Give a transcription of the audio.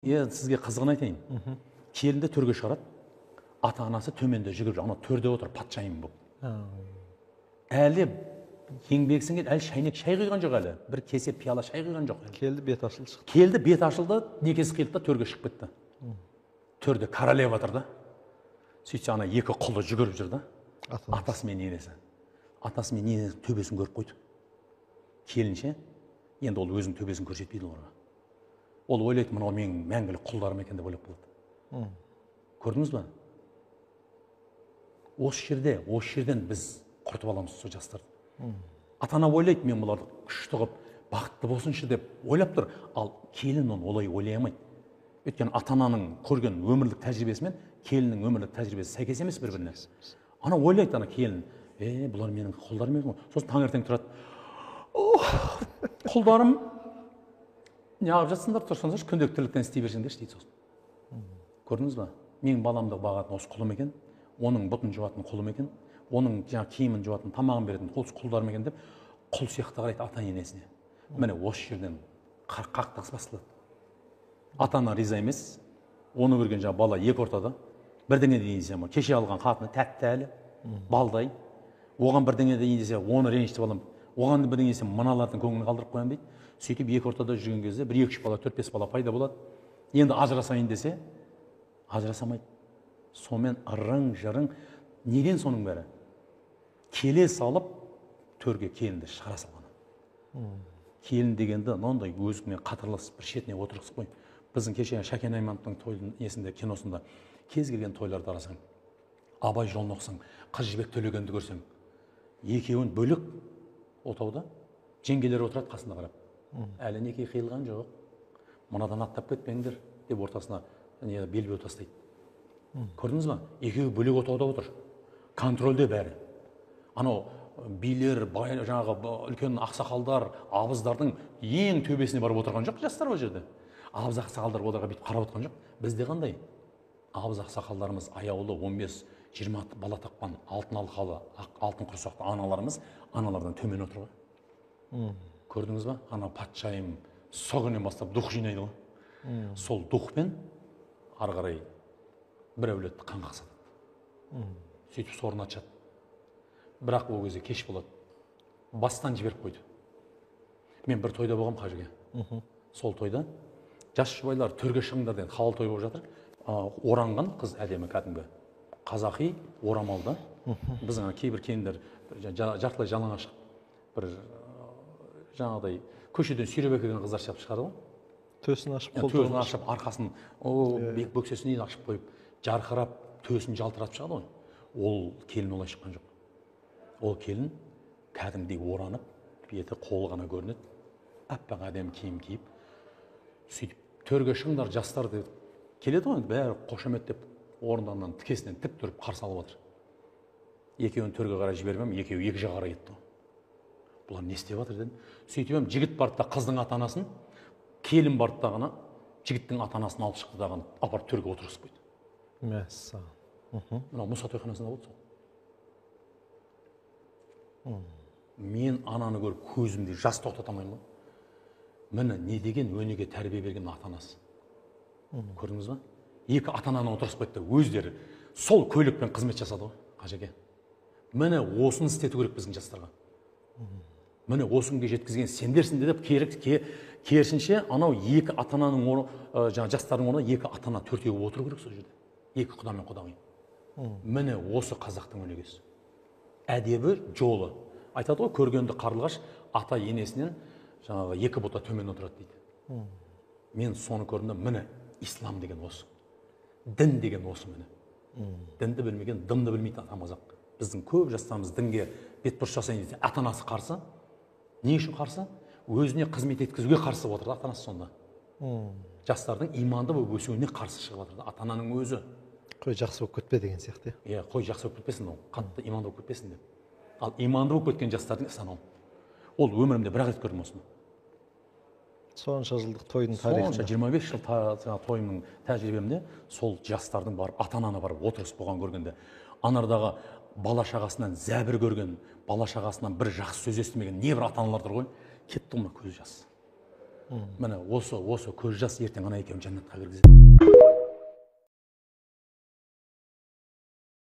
Сізге қызығын айтайын. Келінді төрге шығарады, ата анасы төменде жүгіріп, ана төрде отыр, патшайым болып. Әлі еңбексін әлі шайнек шай құйған жоқ әлі. Бір кесе пиала шай құйған жоқ. Келді, бет ашылды шықты. Келді, бет ашылды, некесі қиылды да төрге шығып кетті. Төрде королева тұр да. Сөйтсе ана екі құлы жүгіріп жүр да. Атасы мен енесі. Атасы мен енесі төбесін көріп қойды. Келінше, енді ол өзінің төбесін көрсетпейді оларға. Ол ойлайды, мынау менің мәңгілік құлдарым екен деп ойлап қалады. Көрдіңіз бе? Осы жерден біз құртып аламыз сол жастарды. Ата-ана ойлайды, мен бұларды күшті қылып, бақытты болсыншы деп ойлап тұр. Ал келін оны олай ойлай алмайды. Өйткені ата-ананың көрген өмірлік тәжірибесімен келіннің өмірлік тәжірибесі сәйкес емес бір-біріне. Ана ойлайды, ана келін, бұлар менің құлдарым екен ғой. Сосын таңертең тұрады. Құлдарым неғып жатсыңдар, тұрсаңдар, күнделікті тірліктен істей берсеңдерші дейді сосын. Көрдіңіз ба? Менің баламды бағатын осы құлым екен, оның бұтын жуатын құлым екен, оның киімін жуатын, тамағын беретін құлдарым екен деп, құл сияқты қарайды ата-енесіне. Міне осы жерден қақтығыс басталады. Ата-ана риза емес, оны көрген бала екі ортада, бірдеңе дейін десе, кеше алған қатыны тәтті әлі, балдай, оған бірдеңе дейін десе, оны ренжітіп аламын, оған бірдеңе десе, мыналардың көңілін қалдырып қоямын дейді. Сөйтіп екі ортада жүрген кезде бір екі-үш бала, 4-5 бала пайда болады. Енді ажырасайын десе, ажырасамайды. Сонымен ырың-жырың, неден соның бәрі? Келе салып, төрге келінді шығара салған. Келін дегенді мынандай өзімен қатарлас бір шетіне отырғызып қой. Біздің кеше Шәкен Аймановтың тойының есінде, киносында кез келген тойларды арасаң, Абай жолын оқысаң, Қыз Жібек Төлегенді көрсең, екеуін бөлек отауда жеңгелер отырады қасында қарап. Әлі неке қиылған жоқ. Мынадан аттап кетпеңдер деп ортасына белбеу тастайды. Көрдіңіз ба? Екеуі бөлек отауда отыр. Контрольде бәрі. Анау билер, жаңағы үлкен ақсақалдар, абыздардың ең төбесіне барып отырған жоқ жастар ол жерде. Абыз ақсақалдар оларға бүйтіп қарап отырған жоқ. Бізде қандай? Абыз ақсақалдарымыз аяулы 15-20 бала тапқан алтын алқалы, алтын құрсақты аналарымыз аналардан төмен отыр ғой. Көрдіңіз ба? Ана патшайым сол күннен бастап дух жинайды ғой. Сол духпен ары қарай бір әулетті қанға қақсатады. Сөйтіп сорына açады. Бірақ ол кезде кеш болады. Бастан жіберіп қойды. Мен бір тойда болғам қажыге. Сол тойда жас жұбайлар төрге шығыңдар деген хал той болып жатыр. Оранған қыз әдемі кәдімгі қазақи орамалда. Біздің кейбір келіндер жартылай жалаңаш бір жаңағыдай көшеден сүйреп әкелген қыздар сияқты шығады ғой. Төсін ашып, төсін ашып, арқасын бөксесін ашып қойып, жарқырап, төсін жалтыратып шығады ғой. Ол келін олай шыққан жоқ. Ол келін кәдімгідей оранып, беті қолы ғана көрінеді, аппақ әдемі киім киіп, сөйтіп төрге шығыңдар жастар деп келеді ғой, бәрі қошеметтеп, орындарынан тікесінен тік тұрып қарсы алып отыр. Екеуін төрге қарай жібермем, екеуі екі жаққа қарай кетті. Бұлар не істеп жатыр дедім. Сөйтіп жігіт барды да қыздың ата-анасын, келін барды да ғана жігіттің ата-анасын алып шықты да апарып төрге отырғызып қойды. Мәссаған. Мынау Мұса тойханасында болды сол. Мен ананы көріп көзімде жас тоқтата алмаймын ғой. Міне не деген өнеге тәрбие берген ата-анасы. Көрдіңіз ба? Екі ата-ананы отырғызып қойды да өздері сол көйлекпен қызмет жасады ғой, қажеке. Міне осыны істету керек біздің жастарға. Міне осы күнге жеткізген сендерсің деп керісінше анау екі ата-ананың жастардың орнына екі ата-ана төртеуі отыру керек сол жерде. Екі құда мен құдағи. Міне осы қазақтың өнегесі. Әдебі жолы. Айтады ғой, көргенді қарлығаш ата енесінен жаңағы екі бұта төмен отырады дейді. Мен соны көрдім, міне ислам деген осы. Дін деген осы міне. Дінді білмеген, дымды білмейтін атам қазақ. Біздің көп жастарымыз дінге бетбұрыс жасайын десе, ата-анасы қарсы. Не үшін қарсы? Өзіне қызмет еткізуге қарсы отырды ата-анасы сонда. Жастардың иманды болып өсуіне қарсы шығып отырды ата-ананың өзі. Қой жақсы болып кетпе деген сияқты. Қой жақсы болып кетпесін, ол қатты иманды болып кетпесін деп. Ал иманды болып кеткен жастардың ісі анау. Ол өмірімде бір-ақ рет көрдім осыны. Сонша жылдық тойдың тарихында. Сонша 25 жыл тойымның тәжірибемде сол жастардың барып ата-ананы барып отырыс болған көргенде, анардағы бала шағасынан зәбір көрген, бала шағасынан бір жақсы сөз естімеген небір ата-аналар тұр ғой, кетті ғой көз жас. міне осы көз жас ертең ана екеуін жәннатқа кіргізеді.